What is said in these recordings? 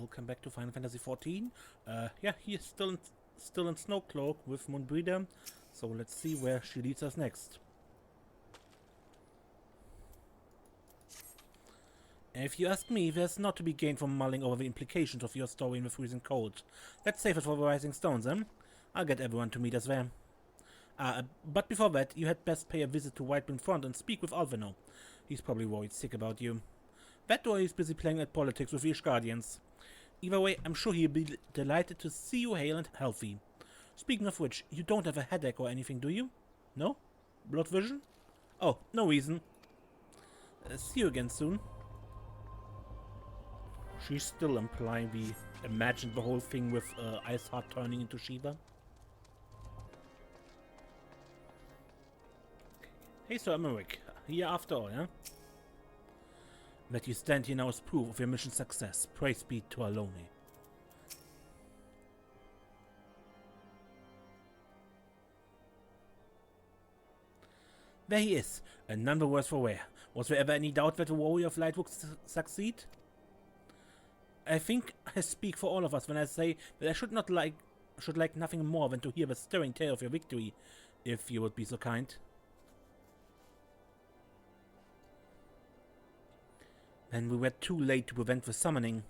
welcome back to Final Fantasy XIV. Yeah, he's still in Snowcloak with Moonbreeder, so let's see where she leads us next. If you ask me, there's not to be gained from mulling over the implications of your story in the freezing cold. Let's save it for the Rising Stones, then. I'll get everyone to meet us there. But before that, you had best pay a visit to Whitewind Front and speak with Alvino. He's probably worried sick about you. That or he's busy playing at politics with the Guardians. Either way, I'm sure he'll be delighted to see you hale and healthy. Speaking of which, you don't have a headache or anything, do you? No? Blood vision? Oh, no reason. See you again soon. She's still implying we imagined the whole thing with Iceheart turning into Shiva. Hey, Sir Emmerich. Here after all, yeah? That you stand here now is proof of your mission's success. Praise be to Alone. There he is, and none the worse for wear. Was there ever any doubt that the Warrior of Light would succeed? I think I speak for all of us when I say that I should like nothing more than to hear the stirring tale of your victory, if you would be so kind. Then we were too late to prevent the summoning,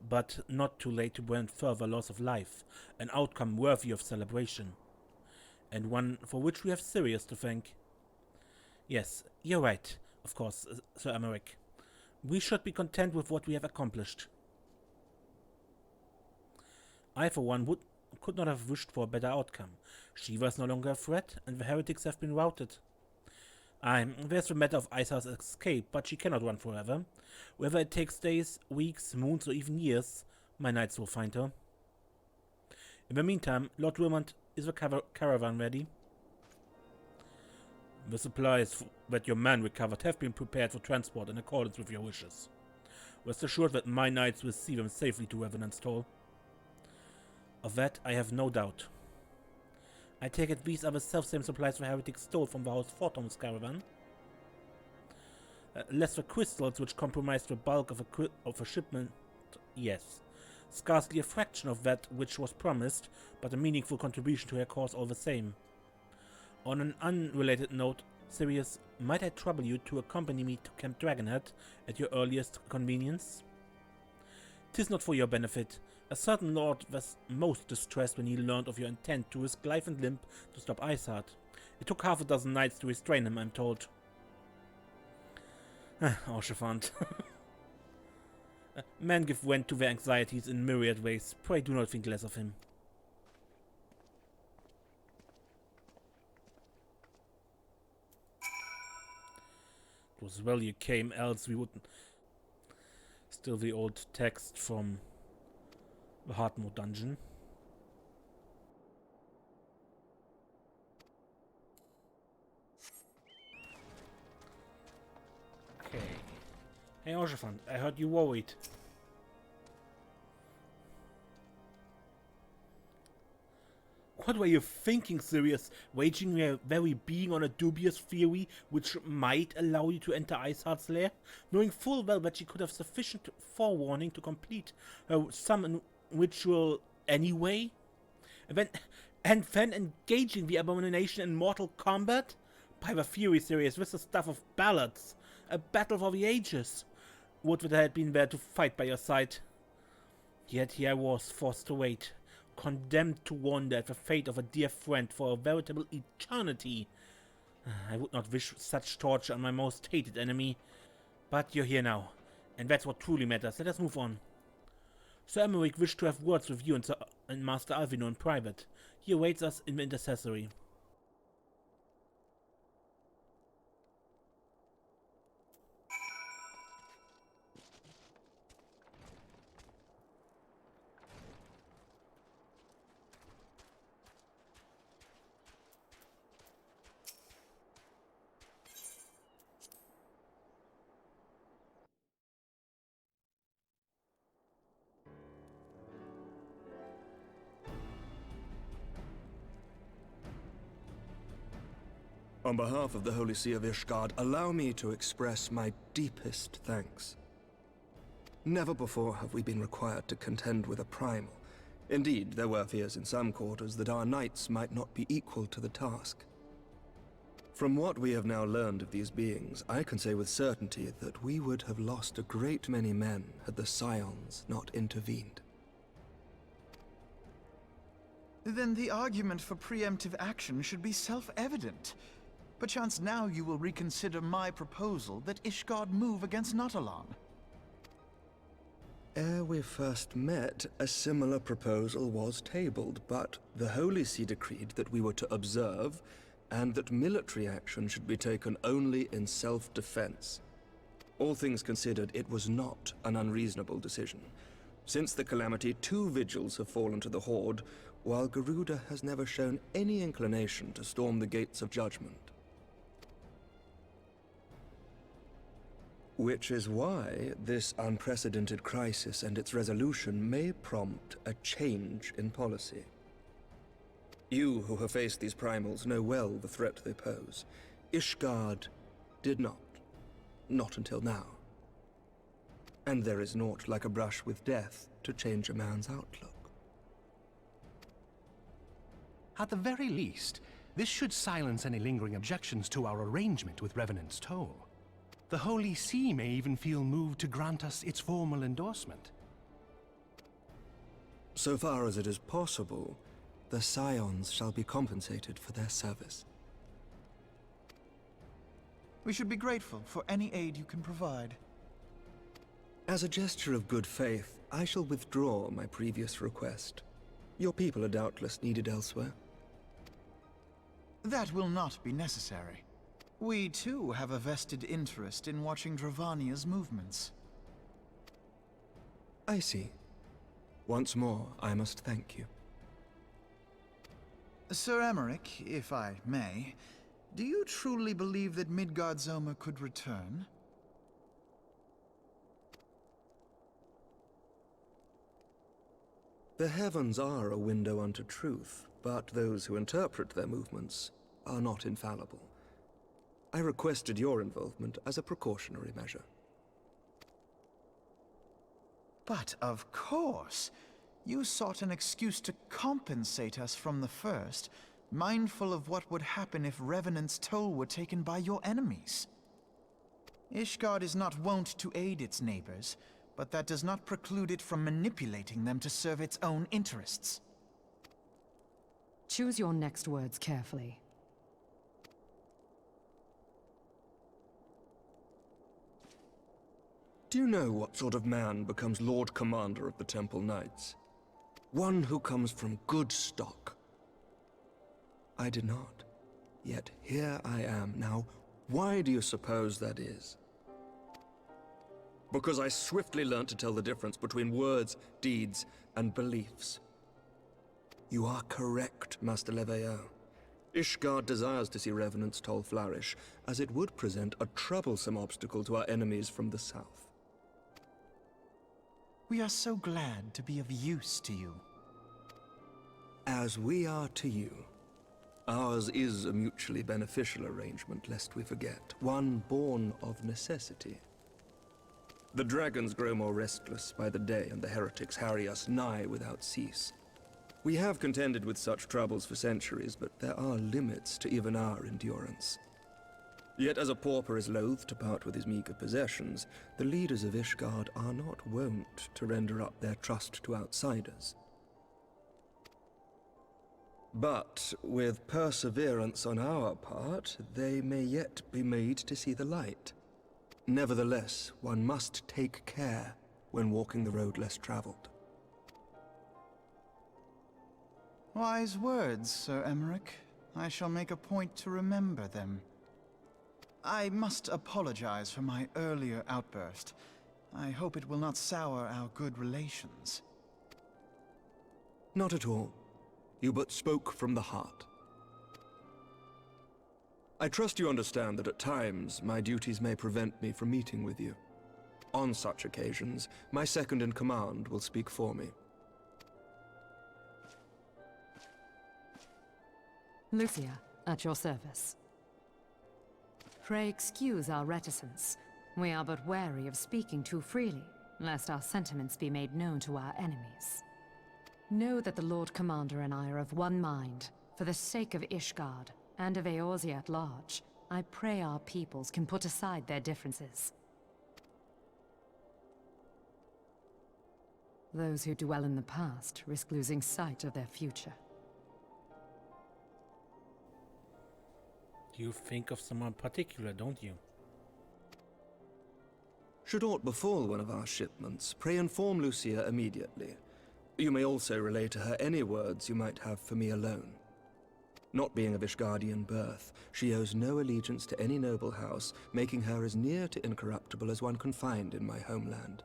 but not too late to prevent further loss of life, an outcome worthy of celebration, and one for which we have Sirius to thank. Yes, you're right, of course, Sir Emmerich. We should be content with what we have accomplished. I, for one, could not have wished for a better outcome. Shiva is no longer a threat, and the heretics have been routed. There's the matter of Iceheart's escape, but she cannot run forever. Whether it takes days, weeks, months, or even years, my knights will find her. In the meantime, Lord Wilmont, is the caravan ready? The supplies that your man recovered have been prepared for transport in accordance with your wishes. Rest assured that my knights will see them safely to Revenant's Toll. Of that I have no doubt. I take it these are the self-same supplies the heretics stole from the House Photon's caravan. Less the crystals which compromised the bulk of a shipment, yes. Scarcely a fraction of that which was promised, but a meaningful contribution to her cause all the same. On an unrelated note, Sirius, might I trouble you to accompany me to Camp Dragonhead at your earliest convenience? 'Tis not for your benefit. A certain lord was most distressed when he learned of your intent to risk life and limb to stop Iceheart. It took half a dozen knights to restrain him, I'm told. Orchefant. Men give vent to their anxieties in myriad ways. Pray do not think less of him. It was well you came, else we wouldn't. Still the old text from the Hardmode dungeon. Okay. Hey Orchefant, I heard you worried. What were you thinking, Sirius? Waging your very being on a dubious theory which might allow you to enter Iceheart's lair, knowing full well that she could have sufficient forewarning to complete her summon ritual anyway? And then engaging the abomination in mortal combat? By the fury, Sirius, this is stuff of ballads. A battle for the ages. Would that I had been there to fight by your side. Yet here I was, forced to wait. Condemned to wander at the fate of a dear friend for a veritable eternity. I would not wish such torture on my most hated enemy. But you're here now, and that's what truly matters. Let us move on. Sir Emmerich wished to have words with you and Master Alvino in private. He awaits us in the intercessory. On behalf of the Holy See of Ishgard, allow me to express my deepest thanks. Never before have we been required to contend with a primal. Indeed, there were fears in some quarters that our knights might not be equal to the task. From what we have now learned of these beings, I can say with certainty that we would have lost a great many men had the Scions not intervened. Then the argument for preemptive action should be self-evident. Perchance now you will reconsider my proposal that Ishgard move against Nautalon. Ere we first met, a similar proposal was tabled, but the Holy See decreed that we were to observe, and that military action should be taken only in self-defense. All things considered, it was not an unreasonable decision. Since the calamity, 2 vigils have fallen to the Horde, while Garuda has never shown any inclination to storm the gates of judgment. Which is why this unprecedented crisis and its resolution may prompt a change in policy. You who have faced these primals know well the threat they pose. Ishgard did not. Not until now. And there is naught like a brush with death to change a man's outlook. At the very least, this should silence any lingering objections to our arrangement with Revenant's Toll. The Holy See may even feel moved to grant us its formal endorsement. So far as it is possible, the Scions shall be compensated for their service. We should be grateful for any aid you can provide. As a gesture of good faith, I shall withdraw my previous request. Your people are doubtless needed elsewhere. That will not be necessary. We too have a vested interest in watching Dravania's movements. I see. Once more, I must thank you. Sir Emmerich, if I may, do you truly believe that Midgard-Zoma could return? The heavens are a window unto truth, but those who interpret their movements are not infallible. I requested your involvement as a precautionary measure. But of course! You sought an excuse to compensate us from the first, mindful of what would happen if Revenant's Toll were taken by your enemies. Ishgard is not wont to aid its neighbors, but that does not preclude it from manipulating them to serve its own interests. Choose your next words carefully. Do you know what sort of man becomes Lord Commander of the Temple Knights? One who comes from good stock. I did not. Yet here I am now. Why do you suppose that is? Because I swiftly learned to tell the difference between words, deeds, and beliefs. You are correct, Master Leveilleur. Ishgard desires to see Revenant's Toll flourish, as it would present a troublesome obstacle to our enemies from the south. We are so glad to be of use to you. As we are to you. Ours is a mutually beneficial arrangement, lest we forget, one born of necessity. The dragons grow more restless by the day, and the heretics harry us nigh without cease. We have contended with such troubles for centuries, but there are limits to even our endurance. Yet as a pauper is loath to part with his meager possessions, the leaders of Ishgard are not wont to render up their trust to outsiders. But with perseverance on our part, they may yet be made to see the light. Nevertheless, one must take care when walking the road less traveled. Wise words, Sir Emmerich. I shall make a point to remember them. I must apologize for my earlier outburst. I hope it will not sour our good relations. Not at all. You but spoke from the heart. I trust you understand that at times my duties may prevent me from meeting with you. On such occasions, my second-in-command will speak for me. Lucia, at your service. Pray excuse our reticence. We are but wary of speaking too freely. lest our sentiments be made known to our enemies. Know that the Lord Commander and I are of one mind. For the sake of Ishgard, and of Eorzea at large, I pray our peoples can put aside their differences. Those who dwell in the past risk losing sight of their future. You think of someone particular, don't you? Should aught befall one of our shipments, pray inform Lucia immediately. You may also relay to her any words you might have for me alone. Not being of Ishgardian birth, she owes no allegiance to any noble house, making her as near to incorruptible as one can find in my homeland.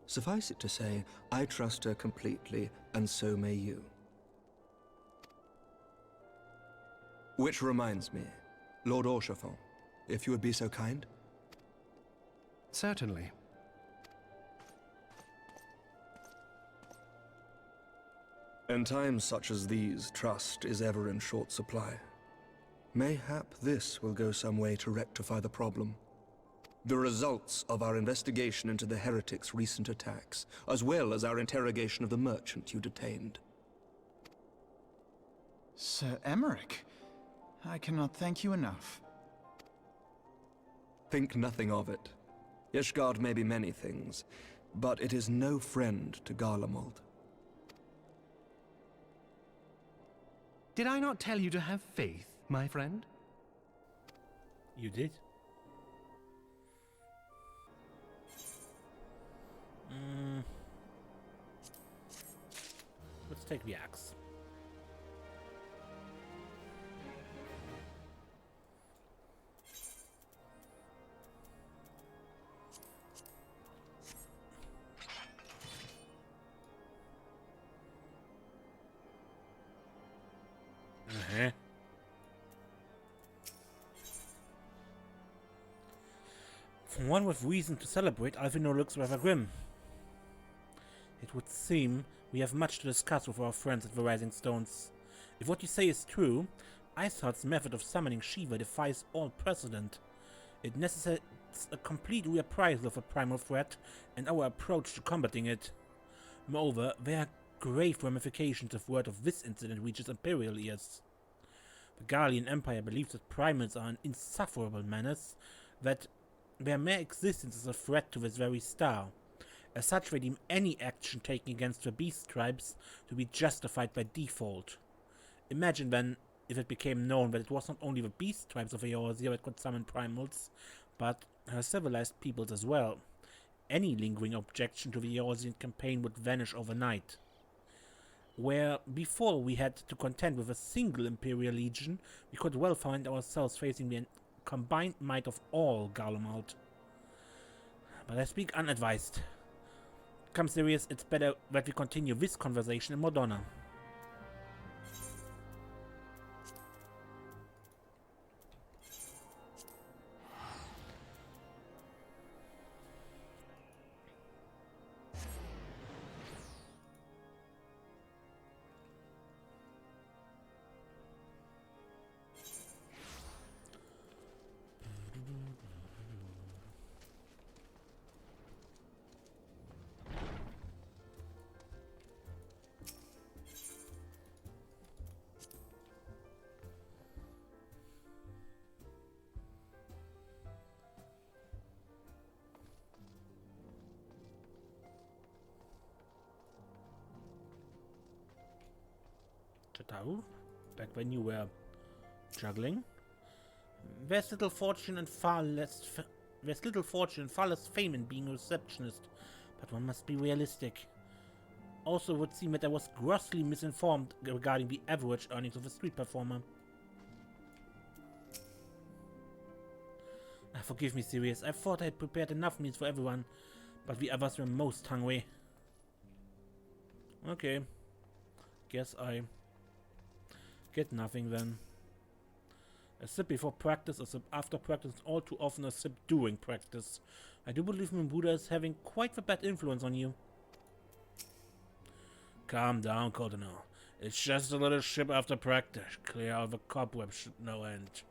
Suffice it to say, I trust her completely, and so may you. Which reminds me, Lord Orchefort, if you would be so kind? Certainly. In times such as these, trust is ever in short supply. Mayhap this will go some way to rectify the problem. The results of our investigation into the heretics' recent attacks, as well as our interrogation of the merchant you detained. Sir Emmerich, I cannot thank you enough. Think nothing of it. Ishgard may be many things, but it is no friend to Garlemald. Did I not tell you to have faith, my friend? You did? Let's take the axe. For one with reason to celebrate, Alvino looks rather grim. It would seem we have much to discuss with our friends at the Rising Stones. If what you say is true, Iceheart's method of summoning Shiva defies all precedent. It necessitates a complete reappraisal of a primal threat and our approach to combating it. Moreover, there are grave ramifications if word of this incident reaches Imperial ears. The Garlean Empire believes that primals are an insufferable menace, that their mere existence is a threat to this very star. As such, they deem any action taken against the beast tribes to be justified by default. Imagine then if it became known that it was not only the beast tribes of Eorzea that could summon primals, but her civilized peoples as well. Any lingering objection to the Eorzean campaign would vanish overnight. Where before we had to contend with a single Imperial Legion, we could well find ourselves facing the combined might of all Garlemald. But I speak unadvised. Come serious, it's better that we continue this conversation in Modona. Back when you were juggling. There's little fortune and far less fame in being a receptionist, but one must be realistic. Also, it would seem that I was grossly misinformed regarding the average earnings of a street performer. Forgive me, Sirius. I thought I had prepared enough meals for everyone, but the others were most hungry. Okay. Guess I get nothing then. A sip before practice, a sip after practice, and all too often a sip during practice. I do believe Buddha is having quite the bad influence on you. Calm down, Cardinal. It's just a little sip after practice. Clear out the cobwebs should no end.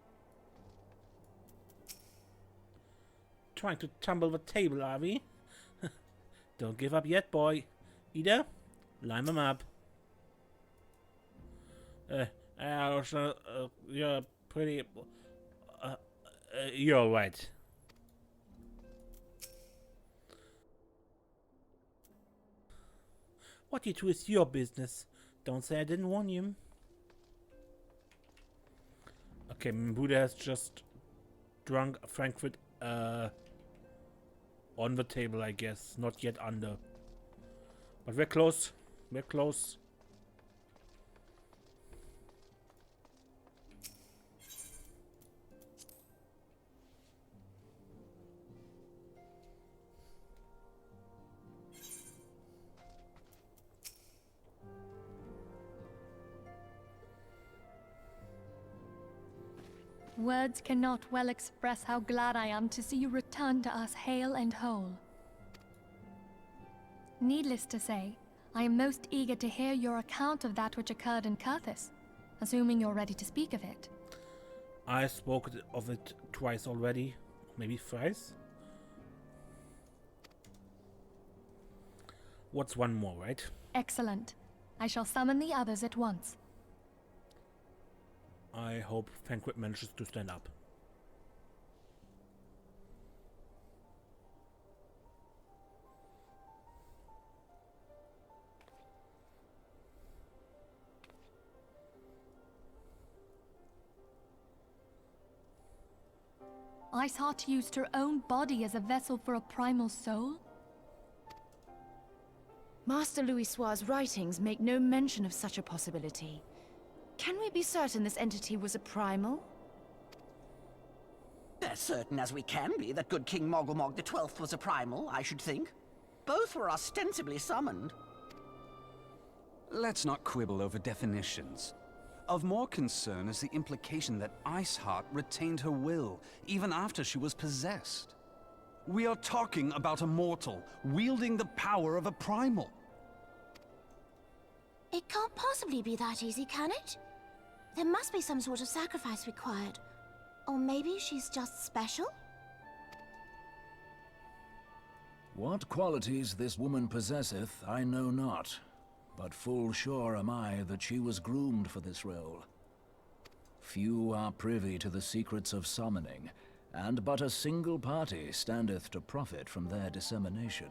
Trying to tumble the table, are we? Don't give up yet, boy. Ida, line him up. You're pretty... you're right. What you do is your business. Don't say I didn't warn you. Okay, Buddha has just drunk Frankfurt on the table, I guess. Not yet under. But we're close. We're close. Words cannot well express how glad I am to see you return to us hale and whole. Needless to say, I am most eager to hear your account of that which occurred in Kurthis, assuming you're ready to speak of it. I spoke of it twice already, maybe thrice. What's one more, right? Excellent. I shall summon the others at once. I hope Fanquid manages to stand up. Iceheart used her own body as a vessel for a primal soul? Master Louisoix's writings make no mention of such a possibility. Can we be certain this entity was a primal? As certain as we can be that good King Mogulmog the 12th was a primal, I should think. Both were ostensibly summoned. Let's not quibble over definitions. Of more concern is the implication that Iceheart retained her will, even after she was possessed. We are talking about a mortal, wielding the power of a primal. It can't possibly be that easy, can it? There must be some sort of sacrifice required. Or maybe she's just special? What qualities this woman possesseth, I know not. But full sure am I that she was groomed for this role. Few are privy to the secrets of summoning, and but a single party standeth to profit from their dissemination.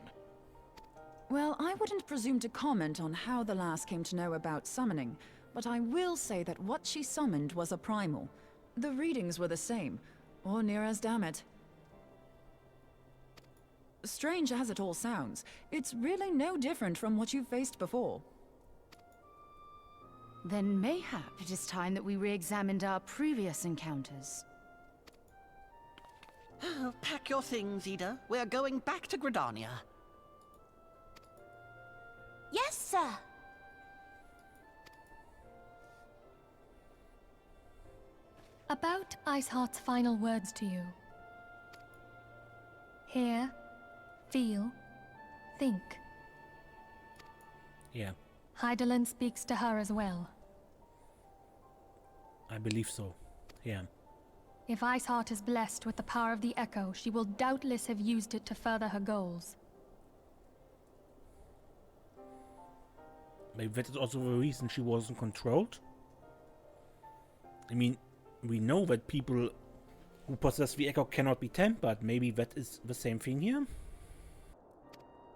Well, I wouldn't presume to comment on how the lass came to know about summoning, but I will say that what she summoned was a primal. The readings were the same, or near as damn it. Strange as it all sounds, it's really no different from what you've faced before. Then mayhap it is time that we re-examined our previous encounters. Pack your things, Ida. We're going back to Gridania. Yes, sir. About Iceheart's final words to you. Hear, feel, think. Yeah, Hydaelyn speaks to her as well. I believe so. Yeah. If Iceheart is blessed with the power of the Echo, she will doubtless have used it to further her goals. Maybe that is also the reason she wasn't controlled. I mean, we know that people who possess the Echo cannot be tempered. Maybe that is the same thing here?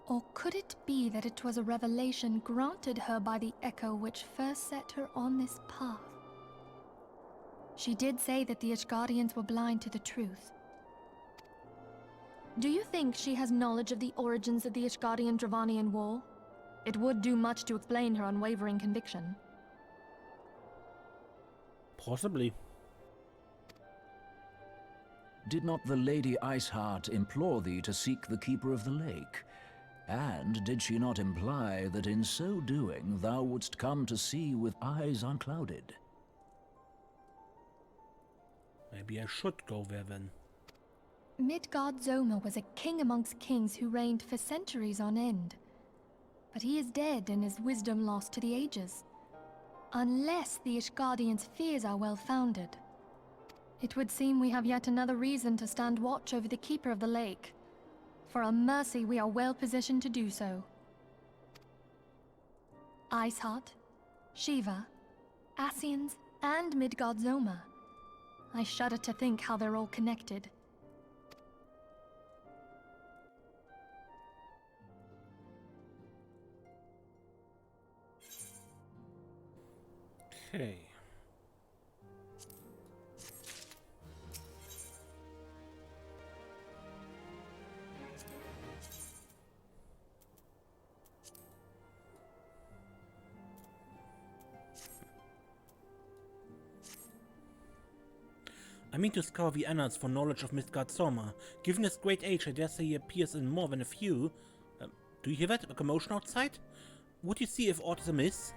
Or could it be that it was a revelation granted her by the Echo which first set her on this path? She did say that the Ishgardians were blind to the truth. Do you think she has knowledge of the origins of the Ishgardian-Dravanian War? It would do much to explain her unwavering conviction. Possibly. Did not the Lady Iceheart implore thee to seek the Keeper of the Lake? And did she not imply that in so doing thou wouldst come to see with eyes unclouded? Maybe I should go there then. Midgard Zoma was a king amongst kings who reigned for centuries on end. But he is dead and his wisdom lost to the ages. Unless the Ishgardians' fears are well founded. It would seem we have yet another reason to stand watch over the Keeper of the Lake. For on mercy we are well positioned to do so. Iceheart, Shiva, Ascians, and Midgard Zoma. I shudder to think how they're all connected. Okay. I mean to scour the annals for knowledge of Midgard Zoma. Given his great age, I dare say he appears in more than a few. Do you hear that? A commotion outside? Would you see if aught is amiss?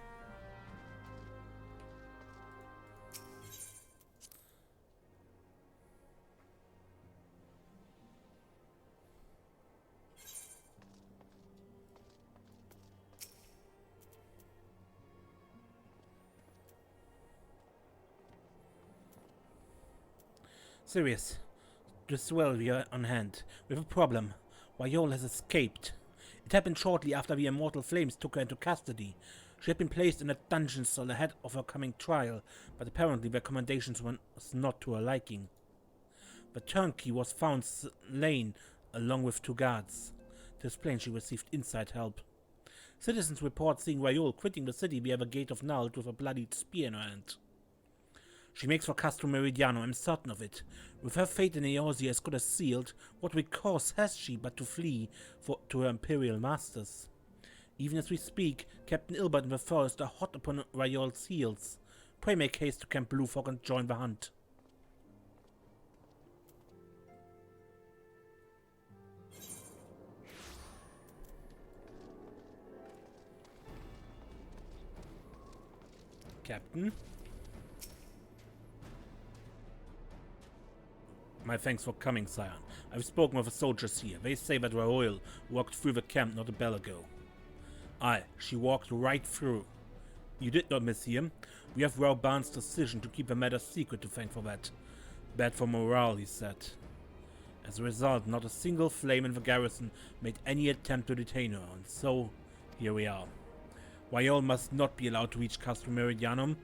Serious. Just well we are on hand. We have a problem. Wyol has escaped. It happened shortly after the immortal flames took her into custody. She had been placed in a dungeon cell ahead of her coming trial, but apparently the recommendations were not to her liking. The turnkey was found slain along with 2 guards. To explain, she received inside help. Citizens report seeing Wyol quitting the city via the Gate of Nald with a bloodied spear in her hand. She makes for Castro Meridiano, I'm certain of it. With her fate in Eorzea as good as sealed, what recourse has she but to flee to her imperial masters? Even as we speak, Captain Ilbert and the Forest are hot upon Wyol's heels. Pray make haste to Camp Bluefog and join the hunt. Captain? My thanks for coming, sire. I've spoken with the soldiers here. They say that Wyol walked through the camp not a bell ago. Aye, she walked right through. You did not miss him. We have Rauban's decision to keep the matter secret to thank for that. Bad for morale, he said. As a result, not a single flame in the garrison made any attempt to detain her, and so, here we are. Wyol must not be allowed to reach Castro Meridianum.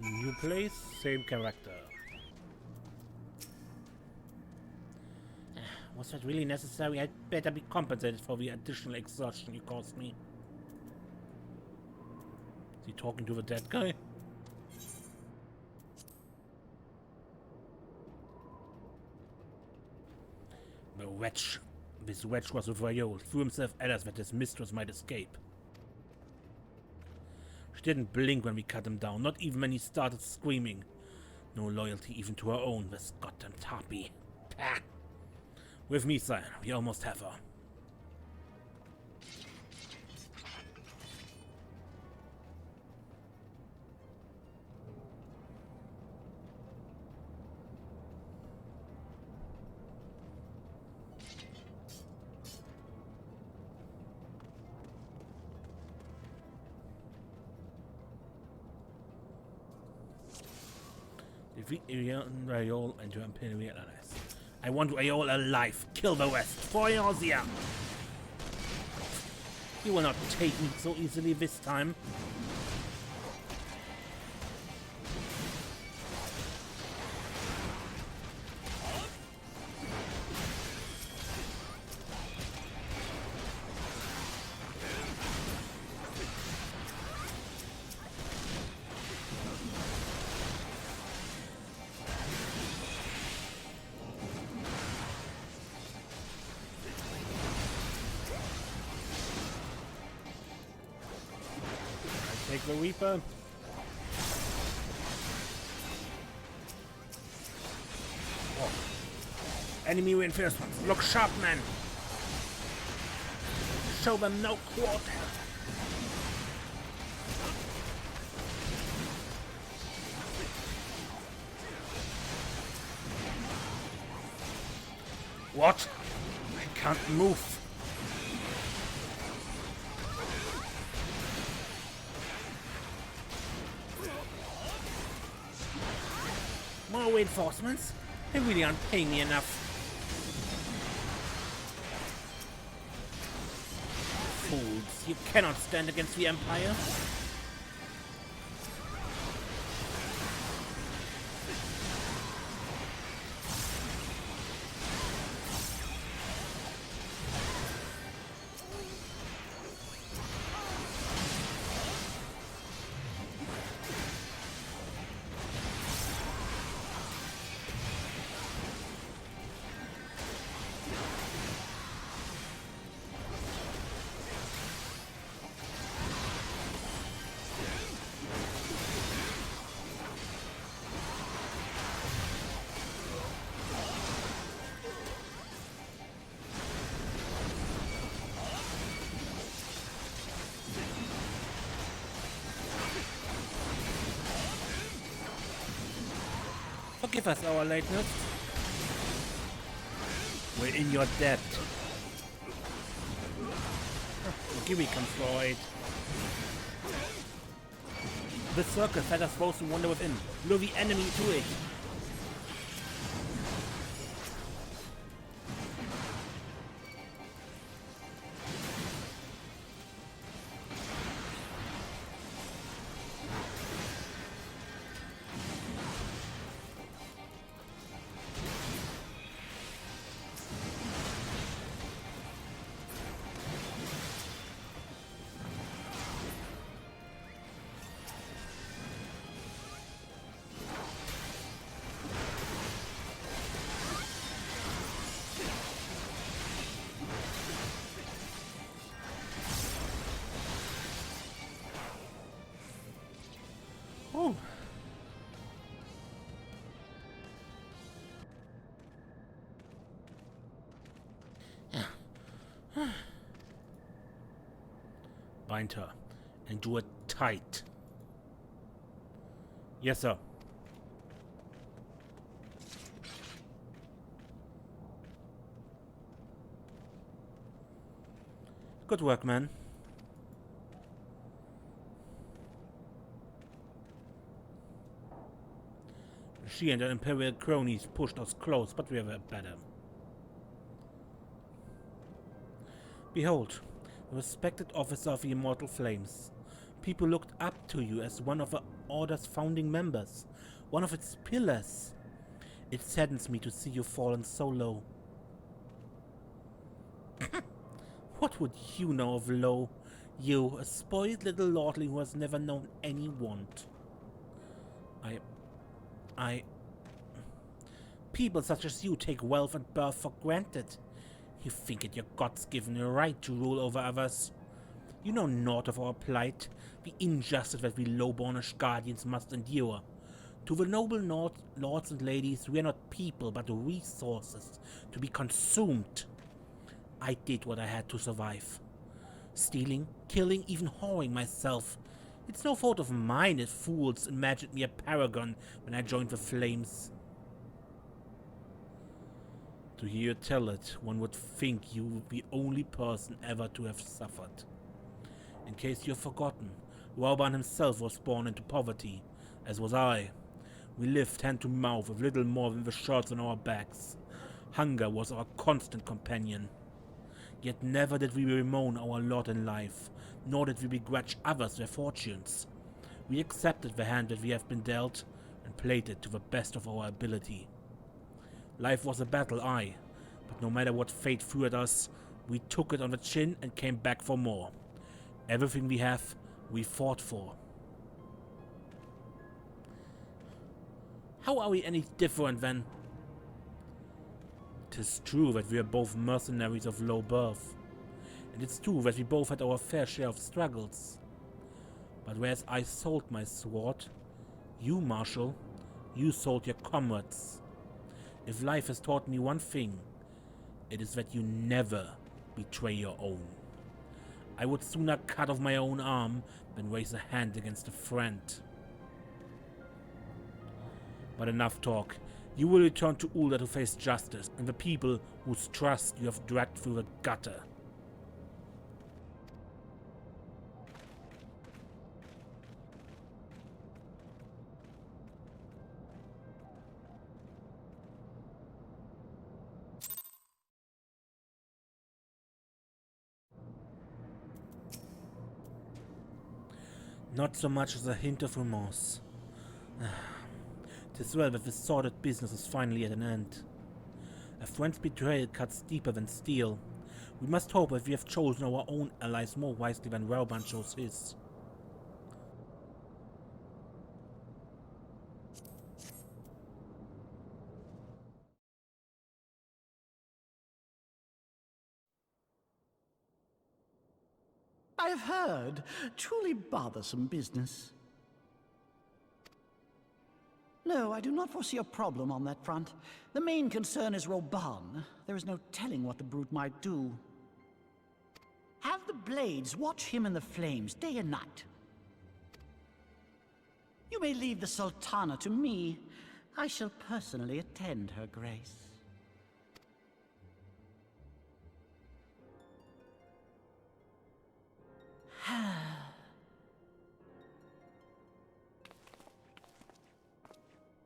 New place, same character. Was that really necessary? I'd better be compensated for the additional exertion you caused me. Is he talking to the dead guy? The wretch. This wretch was with Wyol. Threw himself at us that his mistress might escape. She didn't blink when we cut him down, not even when he started screaming. No loyalty even to her own, this goddamn harpy. Pah! With me, sire, we almost have her. Defeat Wyol and your Imperial allies. I want Wyol alive. Kill the rest. For Eorzea. You will not take me so easily this time. Take the Reaper. Oh. Enemy reinforcements. Look sharp, men. Show them no quarter. What? I can't move. More reinforcements? They really aren't paying me enough. Fools, you cannot stand against the Empire. Forgive us our lateness. We're in your debt. Give me come Freud. The circus had us both to wander within. Lure the enemy to it. Oh. Bind her and do it tight. Yes, sir. Good work, man. She and her Imperial cronies pushed us close, but we were better. Behold, a respected officer of the Immortal Flames. People looked up to you as one of the Order's founding members, one of its pillars. It saddens me to see you fallen so low. What would you know of low? You, a spoiled little lordling who has never known any want. People such as you take wealth and birth for granted. You think it your God's given a right to rule over others. You know naught of our plight, the injustice that we low-bornish guardians must endure. To the noble lords and ladies, we are not people but resources to be consumed. I did what I had to survive. Stealing, killing, even whoring myself. It's no fault of mine if fools imagined me a paragon when I joined the Flames. To hear you tell it, one would think you the only person ever to have suffered. In case you've forgotten, Rauban himself was born into poverty, as was I. We lived hand to mouth with little more than the shirts on our backs. Hunger was our constant companion. Yet never did we bemoan our lot in life, nor did we begrudge others their fortunes. We accepted the hand that we have been dealt, and played it to the best of our ability. Life was a battle, aye, but no matter what fate threw at us, we took it on the chin and came back for more. Everything we have, we fought for. How are we any different then? 'Tis true that we are both mercenaries of low birth, and it's true that we both had our fair share of struggles. But whereas I sold my sword, you, Marshal, you sold your comrades. If life has taught me one thing, it is that you never betray your own. I would sooner cut off my own arm than raise a hand against a friend. But enough talk. You will return to Ulda to face justice and the people whose trust you have dragged through the gutter. Not so much as a hint of remorse. 'Tis well that this sordid business is finally at an end. A friend's betrayal cuts deeper than steel. We must hope that we have chosen our own allies more wisely than Rauban chose his. I have heard. Truly bothersome business. No, I do not foresee a problem on that front. The main concern is Rauban. There is no telling what the brute might do. Have the blades watch him in the flames day and night. You may leave the Sultana to me. I shall personally attend her grace.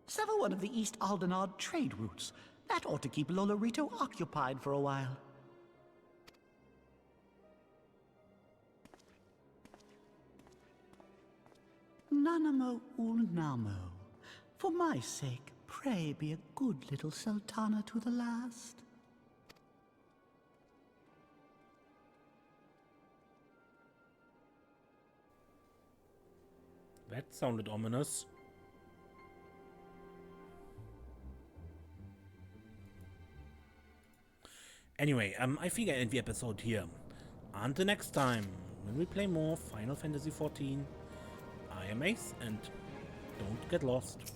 Sever one of the East Aldenard trade routes. That ought to keep Lolorito occupied for a while. Nanamo Ulnamo. For my sake, pray be a good little Sultana to the last. That sounded ominous. Anyway, I think I end the episode here. Until next time, when we play more Final Fantasy XIV, I am Ace, and don't get lost.